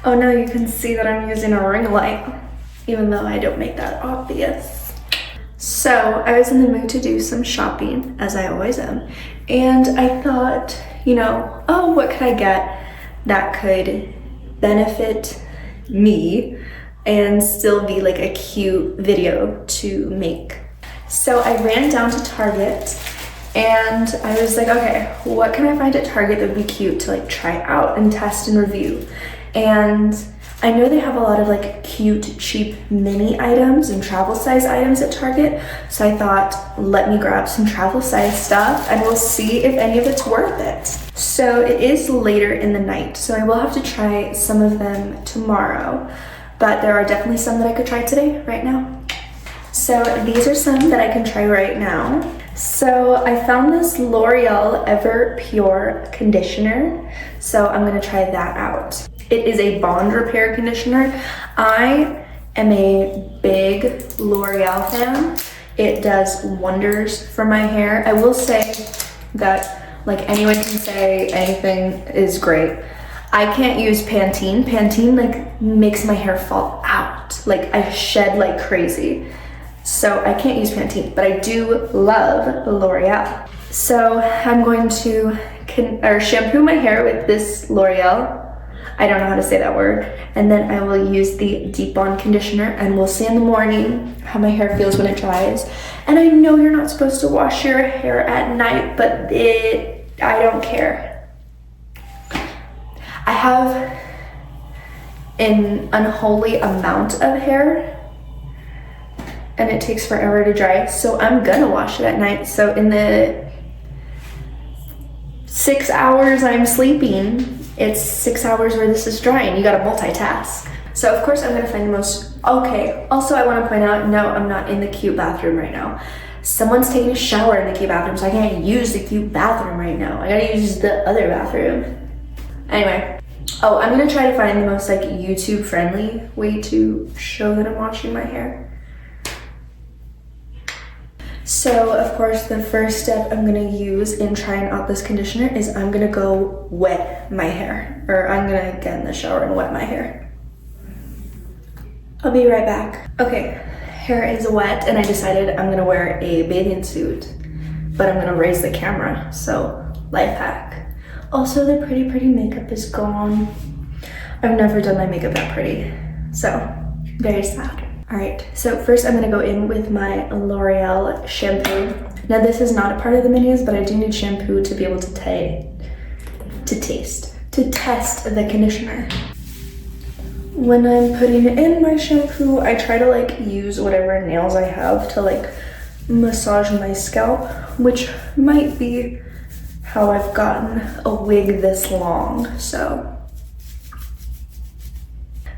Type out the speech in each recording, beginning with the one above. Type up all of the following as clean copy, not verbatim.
Oh no, you can see that I'm using a ring light, even though I don't make that obvious. So I was in the mood to do some shopping, as I always am, and I thought, you know, oh, what could I get that could benefit me and still be like a cute video to make? So I ran down to Target and I was like, okay, what can I find at Target that would be cute to like try out and test and review? And I know they have a lot of like cute, cheap mini items and travel size items at Target. So I thought, let me grab some travel size stuff and we'll see if any of it's worth it. So it is later in the night, so I will have to try some of them tomorrow, but there are definitely some that I could try today, right now. So these are some that I can try right now. So I found this L'Oreal Ever Pure conditioner, so I'm gonna try that out. It is a bond repair conditioner. I am a big L'Oreal fan. It does wonders for my hair. I will say that, like, anyone can say anything is great. I can't use Pantene. Pantene like makes my hair fall out. Like I shed like crazy. So I can't use Pantene, but I do love L'Oreal. So I'm going to shampoo my hair with this L'Oreal. I don't know how to say that word. And then I will use the Deep Bond conditioner and we'll see in the morning how my hair feels when it dries. And I know you're not supposed to wash your hair at night, but I don't care. I have an unholy amount of hair and it takes forever to dry, so I'm gonna wash it at night. So in the 6 hours I'm sleeping, it's 6 hours where this is drying. You gotta multitask. So of course I'm gonna find the most, okay, also I wanna point out, no, I'm not in the cute bathroom right now. Someone's taking a shower in the cute bathroom, so I can't use the cute bathroom right now. I gotta use the other bathroom. Anyway, oh, I'm gonna try to find the most like YouTube friendly way to show that I'm washing my hair. So of course the first step I'm gonna use in trying out this conditioner is I'm gonna go wet my hair, or I'm gonna get in the shower and wet my hair. I'll be right back. Okay, hair is wet and I decided I'm gonna wear a bathing suit, but I'm gonna raise the camera, so life hack. Also the pretty makeup is gone. I've never done my makeup that pretty, so very sad. All right, so first I'm gonna go in with my L'Oreal shampoo. Now this is not a part of the menus, but I do need shampoo to be able to test the conditioner. When I'm putting in my shampoo, I try to like use whatever nails I have to like massage my scalp, which might be how I've gotten a wig this long. So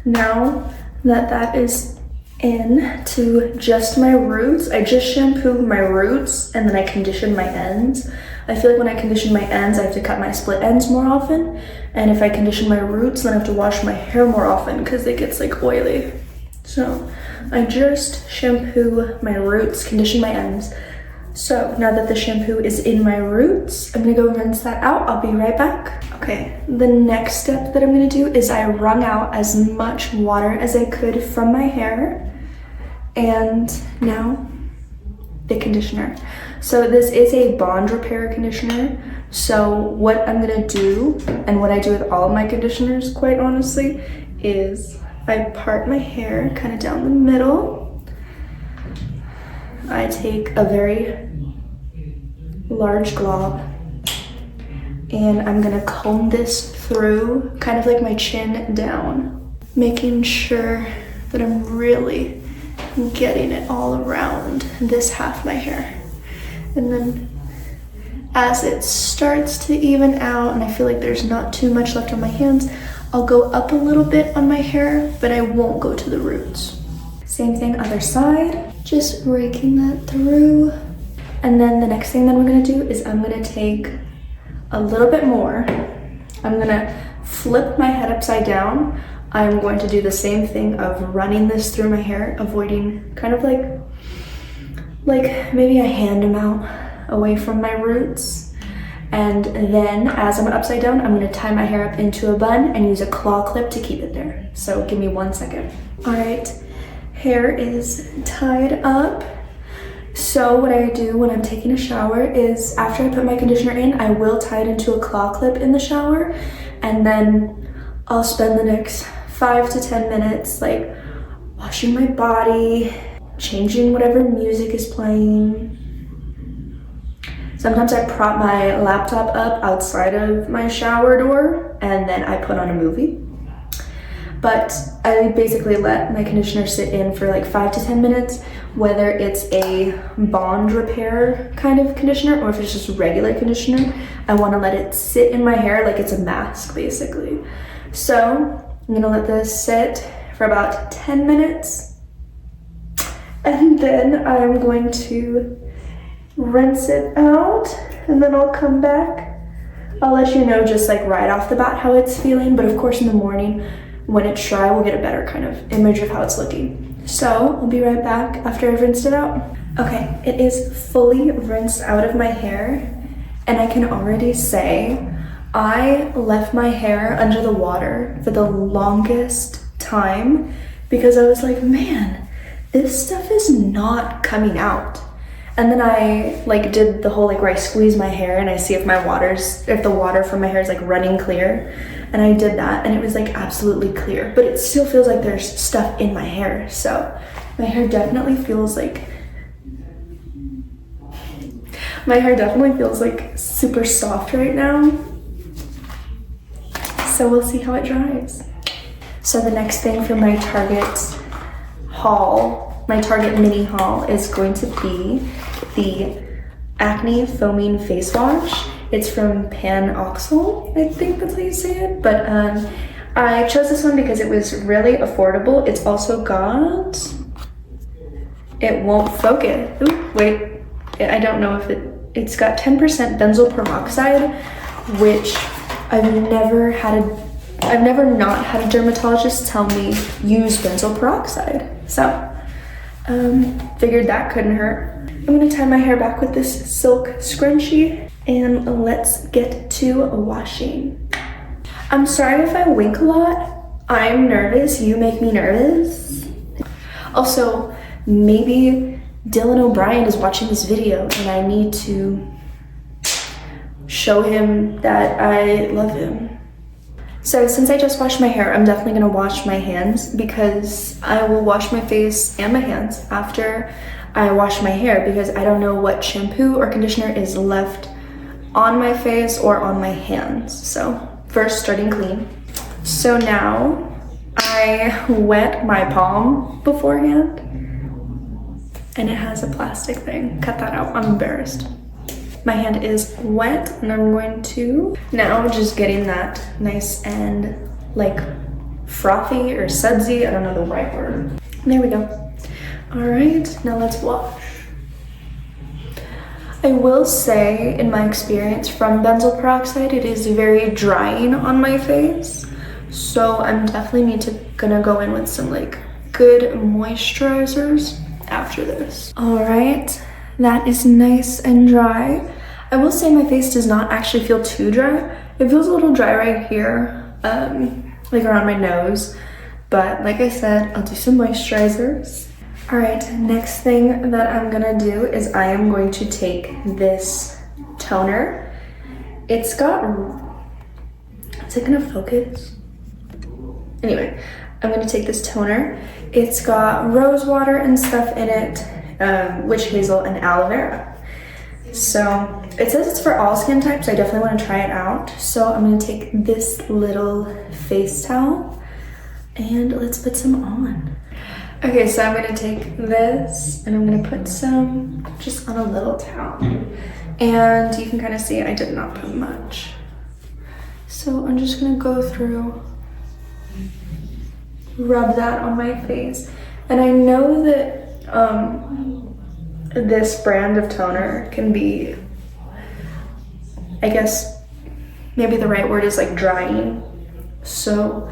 now that is in to just my roots, I just shampoo my roots and then I condition my ends. I feel like when I condition my ends, I have to cut my split ends more often. And if I condition my roots, then I have to wash my hair more often because it gets like oily. So I just shampoo my roots, condition my ends. So now that the shampoo is in my roots, I'm gonna go rinse that out. I'll be right back. Okay, the next step that I'm gonna do is I wrung out as much water as I could from my hair. And now the conditioner. So this is a bond repair conditioner. So what I'm gonna do, and what I do with all of my conditioners quite honestly, is I part my hair kind of down the middle. I take a very large glob and I'm gonna comb this through, kind of like my chin down, making sure that I'm really getting it all around this half my hair. And then as it starts to even out and I feel like there's not too much left on my hands, I'll go up a little bit on my hair, but I won't go to the roots. Same thing other side, just raking that through. And then the next thing that I'm gonna do is I'm gonna take a little bit more. I'm gonna flip my head upside down. I'm going to do the same thing of running this through my hair, avoiding kind of like maybe a hand amount away from my roots. And then as I'm upside down, I'm gonna tie my hair up into a bun and use a claw clip to keep it there. So give me 1 second. All right, hair is tied up. So what I do when I'm taking a shower is after I put my conditioner in, I will tie it into a claw clip in the shower, and then I'll spend the next 5 to 10 minutes like washing my body, changing whatever music is playing. Sometimes I prop my laptop up outside of my shower door and then I put on a movie. But I basically let my conditioner sit in for like 5 to 10 minutes, whether it's a bond repair kind of conditioner or if it's just regular conditioner. I want to let it sit in my hair like it's a mask basically. So I'm gonna let this sit for about 10 minutes. And then I'm going to rinse it out and then I'll come back. I'll let you know just like right off the bat how it's feeling, but of course in the morning when it's dry, we'll get a better kind of image of how it's looking. So I'll be right back after I've rinsed it out. Okay, it is fully rinsed out of my hair and I can already say I left my hair under the water for the longest time because I was like, man, this stuff is not coming out. And then I like did the whole like where I squeeze my hair and I see if the water from my hair is like running clear. And I did that and it was like absolutely clear, but it still feels like there's stuff in my hair. So my hair definitely feels like super soft right now. So we'll see how it dries. So the next thing for my Target haul, my Target mini haul is going to be the Acne Foaming Face Wash. It's from Panoxyl, I think that's how you say it. But I chose this one because it was really affordable. It's also got, it won't focus. Ooh, wait, I don't know if it's got 10% benzoyl peroxide, which I've never not had a dermatologist tell me use benzoyl peroxide. So figured that couldn't hurt. I'm gonna tie my hair back with this silk scrunchie and let's get to washing. I'm sorry if I wink a lot. I'm nervous, you make me nervous. Also, maybe Dylan O'Brien is watching this video and I need to show him that I love him. So since I just washed my hair, I'm definitely gonna wash my hands because I will wash my face and my hands after I wash my hair because I don't know what shampoo or conditioner is left on my face or on my hands. So first, starting clean. So now I wet my palm beforehand and it has a plastic thing. Cut that out, I'm embarrassed. My hand is wet and I'm going to now just getting that nice and like frothy or sudsy. I don't know the right word. There we go. All right, now let's wash. I will say in my experience from benzoyl peroxide, it is very drying on my face. So I'm definitely gonna go in with some like good moisturizers after this. All right, that is nice and dry. I will say my face does not actually feel too dry. It feels a little dry right here, like around my nose. But like I said, I'll do some moisturizers. All right, next thing that I'm gonna do is I am going to take this toner. Is it gonna focus? Anyway, I'm gonna take this toner. It's got rose water and stuff in it, witch hazel and aloe vera. So it says it's for all skin types. I definitely want to try it out. So I'm going to take this little face towel and let's put some on. Okay, so I'm going to take this and I'm going to put some just on a little towel. And you can kind of see I did not put much. So I'm just going to go through, rub that on my face. And I know that this brand of toner can be, I guess maybe the right word is like drying. So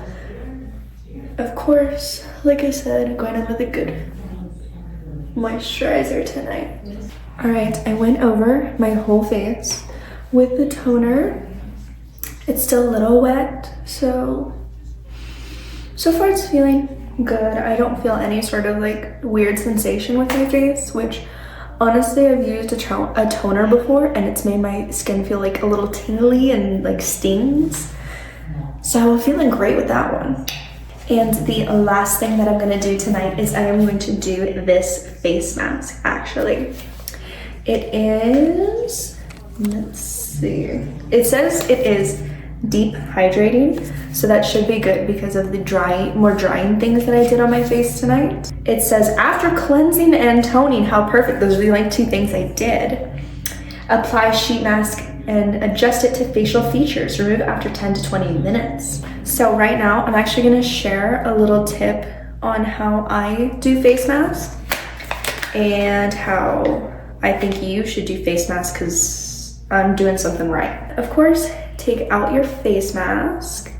of course, like I said, going in with a good moisturizer tonight. All right, I went over my whole face with the toner. It's still a little wet, so far it's feeling good. I don't feel any sort of like weird sensation with my face, which honestly I've used a toner before and it's made my skin feel like a little tingly and like stings. So I'm feeling great with that one. And the last thing that I'm gonna do tonight is I am going to do this face mask actually. It is, let's see. It says it is deep hydrating, so that should be good because of the more drying things that I did on my face tonight. It says after cleansing and toning, how perfect. Those are the like 2 things I did. Apply sheet mask and adjust it to facial features. Remove after 10 to 20 minutes. So right now I'm actually gonna share a little tip on how I do face masks and how I think you should do face masks because I'm doing something right. Of course, take out your face mask.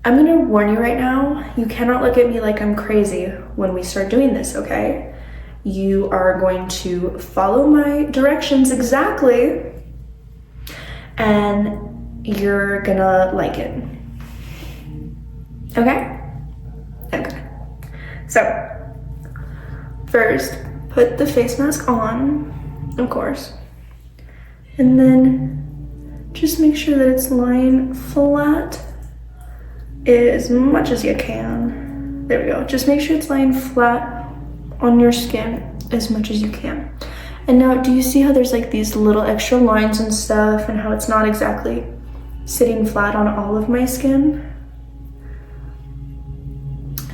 I'm gonna warn you right now, you cannot look at me like I'm crazy when we start doing this, okay? You are going to follow my directions exactly, and you're gonna like it. Okay? Okay. So, first, put the face mask on, of course, and then just make sure that it's lying flat as much as you can. There we go. Just make sure it's lying flat on your skin as much as you can. And now, do you see how there's like these little extra lines and stuff and how it's not exactly sitting flat on all of my skin?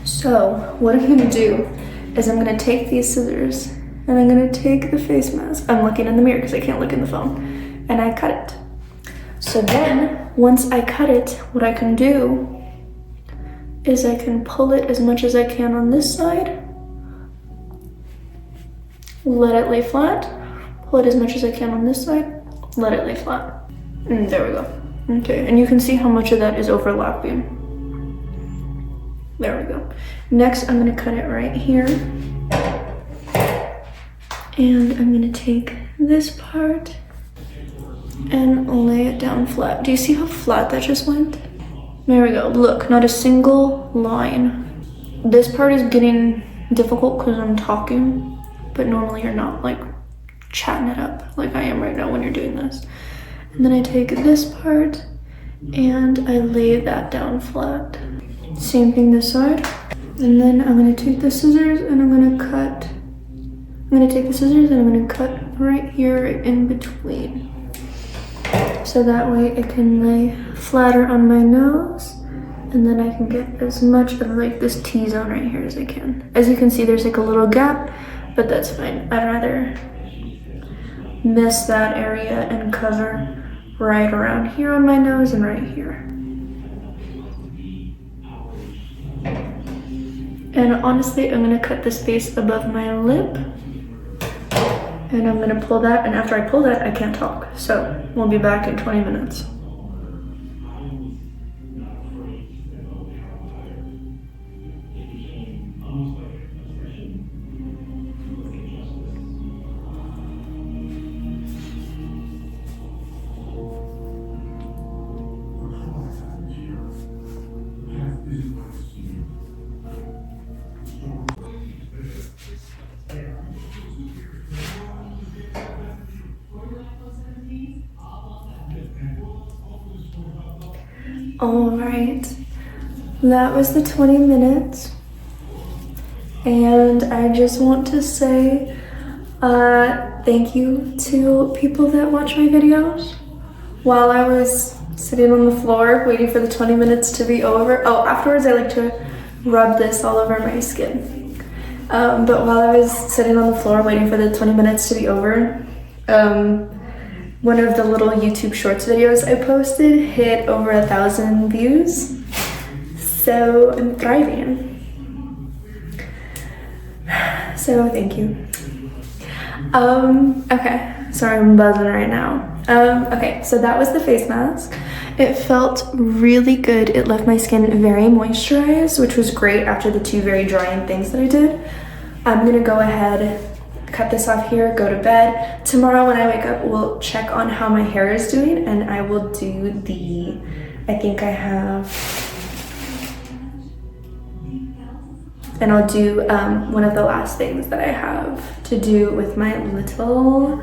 So what I'm gonna do is I'm gonna take these scissors and I'm gonna take the face mask. I'm looking in the mirror because I can't look in the phone. And I cut it. So then, once I cut it, what I can do is I can pull it as much as I can on this side, let it lay flat, pull it as much as I can on this side, let it lay flat. And there we go. Okay, and you can see how much of that is overlapping. There we go. Next, I'm gonna cut it right here. And I'm gonna take this part and lay it down flat. Do you see how flat that just went? There we go. Look, not a single line. This part is getting difficult because I'm talking, but normally you're not like chatting it up like I am right now when you're doing this. And then I take this part and I lay that down flat. Same thing this side. And then I'm gonna take the scissors and I'm gonna cut. I'm gonna take the scissors and I'm gonna cut right here in between. So that way it can lay flatter on my nose, and then I can get as much of like this T-zone right here as I can. As you can see, there's like a little gap, but that's fine. I'd rather miss that area and cover right around here on my nose and right here. And honestly, I'm gonna cut the space above my lip. And I'm gonna pull that, and after I pull that, I can't talk. So we'll be back in 20 minutes. All right, that was the 20 minutes. And I just want to say thank you to people that watch my videos. While I was sitting on the floor waiting for the 20 minutes to be over. Oh, afterwards I like to rub this all over my skin. But while I was sitting on the floor waiting for the 20 minutes to be over, one of the little YouTube Shorts videos I posted hit over 1,000 views. So I'm thriving. So thank you. Okay, sorry, I'm buzzing right now. Okay, so that was the face mask. It felt really good. It left my skin very moisturized, which was great after the 2 very drying things that I did. I'm gonna go ahead, cut this off here, go to bed. Tomorrow when I wake up, we'll check on how my hair is doing, and I will do the, I think I have, and I'll do one of the last things that I have to do with my little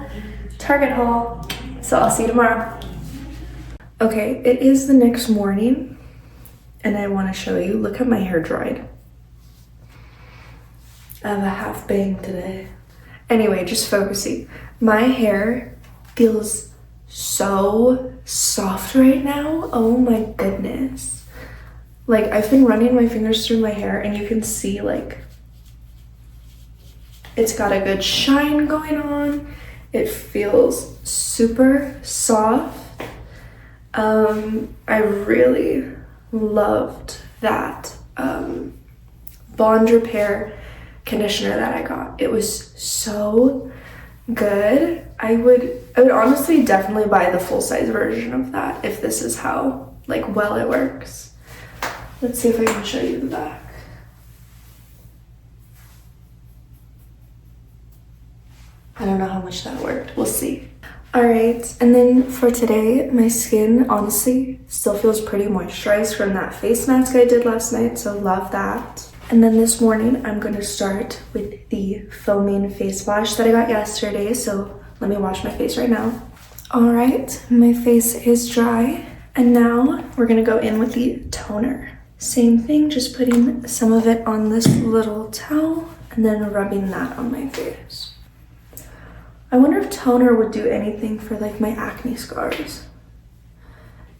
Target haul. So I'll see you tomorrow. Okay, it is the next morning, and I want to show you. Look how my hair dried. I have a half bang today. Anyway, just focusing. My hair feels so soft right now. Oh my goodness. Like, I've been running my fingers through my hair, and you can see, like, it's got a good shine going on. It feels super soft. I really loved that Bond Repair conditioner that I got. It was so good. I would honestly definitely buy the full-size version of that if this is how, like, well it works. Let's see if I can show you the back. I don't know how much that worked. We'll see. All right, and then for today, my skin honestly still feels pretty moisturized from that face mask I did last night, so love that. And then this morning, I'm gonna start with the foaming face wash that I got yesterday, so let me wash my face right now. All right, my face is dry, and now we're gonna go in with the toner. Same thing, just putting some of it on this little towel, and then rubbing that on my face. I wonder if toner would do anything for like my acne scars.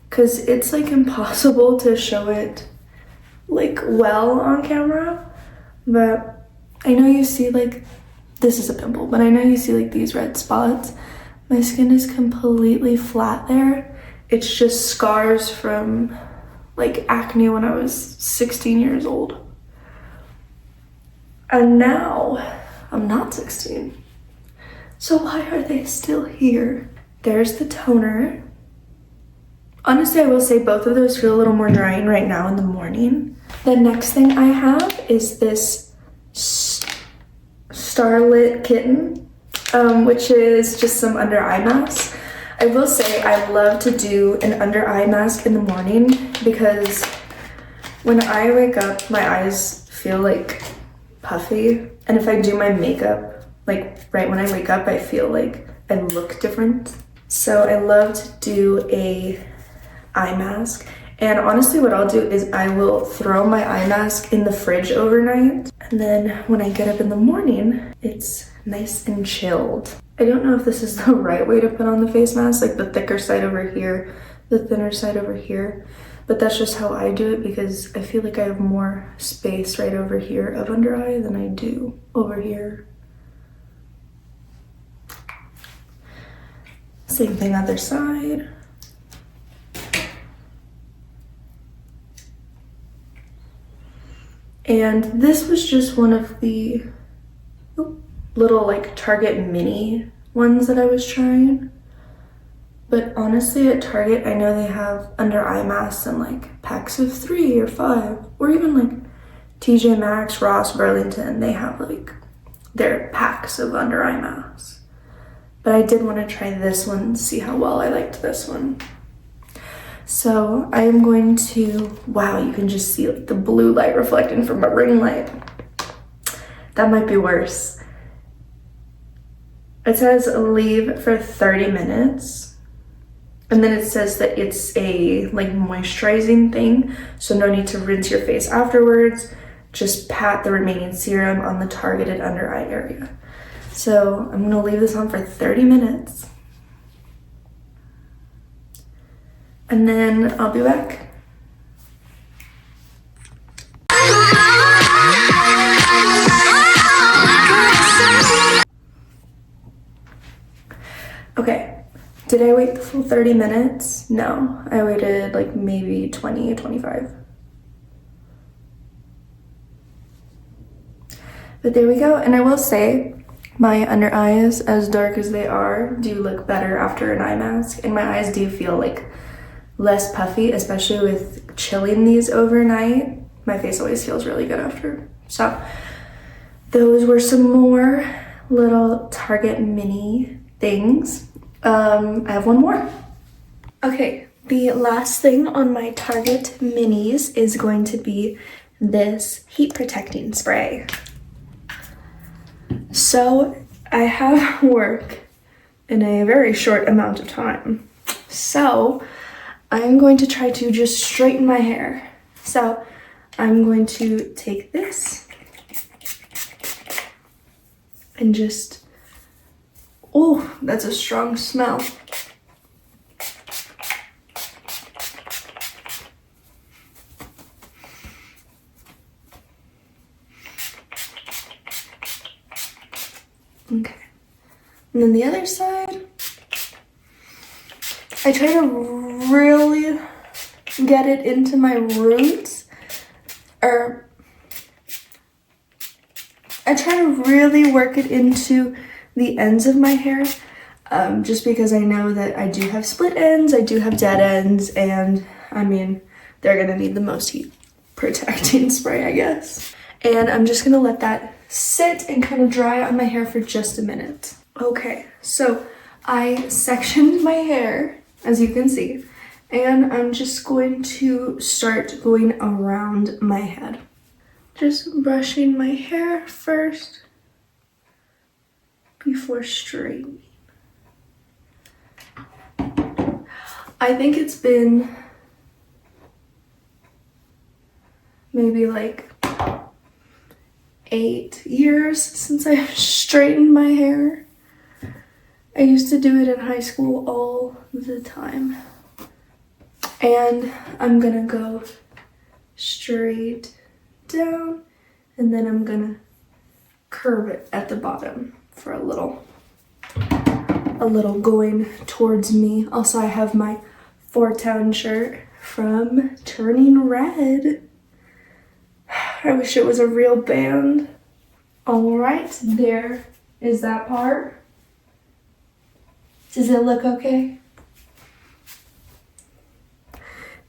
Cause it's like impossible to show it like well on camera. But I know you see like, this is a pimple, but I know you see like these red spots. My skin is completely flat there. It's just scars from like acne when I was 16 years old. And now I'm not 16. So why are they still here? There's the toner. Honestly, I will say both of those feel a little more drying right now in the morning. The next thing I have is this Starlit Kitten, which is just some under eye mask. I will say I love to do an under eye mask in the morning because when I wake up, my eyes feel like puffy. And if I do my makeup, like right when I wake up, I feel like I look different. So I love to do a eye mask. And honestly, what I'll do is I will throw my eye mask in the fridge overnight. And then when I get up in the morning, it's nice and chilled. I don't know if this is the right way to put on the face mask, like the thicker side over here, the thinner side over here. But that's just how I do it because I feel like I have more space right over here of under eye than I do over here. Same thing other side. And this was just one of the little like Target mini ones that I was trying. But honestly at Target, I know they have under eye masks in like packs of 3 or 5, or even like TJ Maxx, Ross, Burlington, they have like their packs of under eye masks. But I did want to try this one and see how well I liked this one. So I am going to, wow, you can just see like the blue light reflecting from a ring light. That might be worse. It says leave for 30 minutes. And then it says that it's a like moisturizing thing. So no need to rinse your face afterwards. Just pat the remaining serum on the targeted under eye area. So I'm gonna leave this on for 30 minutes. And then I'll be back. Okay, did I wait the full 30 minutes? No, I waited like maybe 20 or 25. But there we go, and I will say, my under eyes, as dark as they are, do look better after an eye mask, and my eyes do feel like less puffy, especially with chilling these overnight. My face always feels really good after. So those were some more little Target mini things. I have one more. Okay, the last thing on my Target minis is going to be this heat protecting spray. So I have work in a very short amount of time. So I'm going to try to just straighten my hair. So I'm going to take this and just, oh, that's a strong smell. Okay, and then the other side, I try to really get it into my roots, or I try to really work it into the ends of my hair, just because I know that I do have split ends, I do have dead ends, and I mean, they're gonna need the most heat protecting spray, I guess. And I'm just gonna let that sit and kind of dry on my hair for just a minute. Okay, so I sectioned my hair, as you can see, and I'm just going to start going around my head. Just brushing my hair first before straightening. I think it's been maybe like 8 years since I've straightened my hair. I used to do it in high school all the time. And I'm gonna go straight down, and then I'm gonna curve it at the bottom for a little going towards me. Also, I have my 4-tone shirt from Turning Red. I wish it was a real band. All right, there is that part. Does it look okay?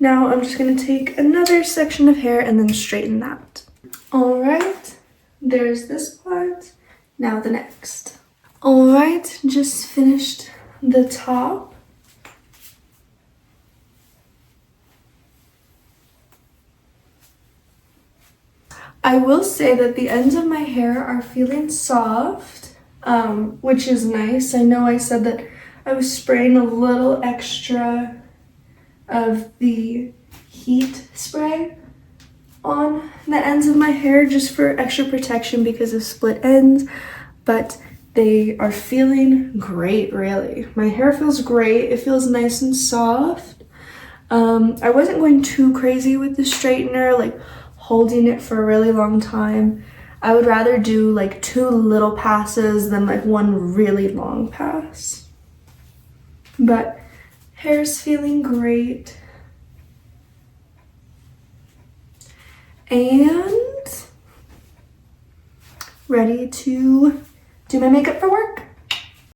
Now I'm just gonna take another section of hair and then straighten that. All right, there's this part. Now the next. All right, just finished the top. I will say that the ends of my hair are feeling soft, which is nice. I know I said that I was spraying a little extra of the heat spray on the ends of my hair just for extra protection because of split ends, but they are feeling great, really. My hair feels great. It feels nice and soft. I wasn't going too crazy with the straightener, like holding it for a really long time. I would rather do like 2 little passes than like 1 really long pass. But hair's feeling great. And ready to do my makeup for work.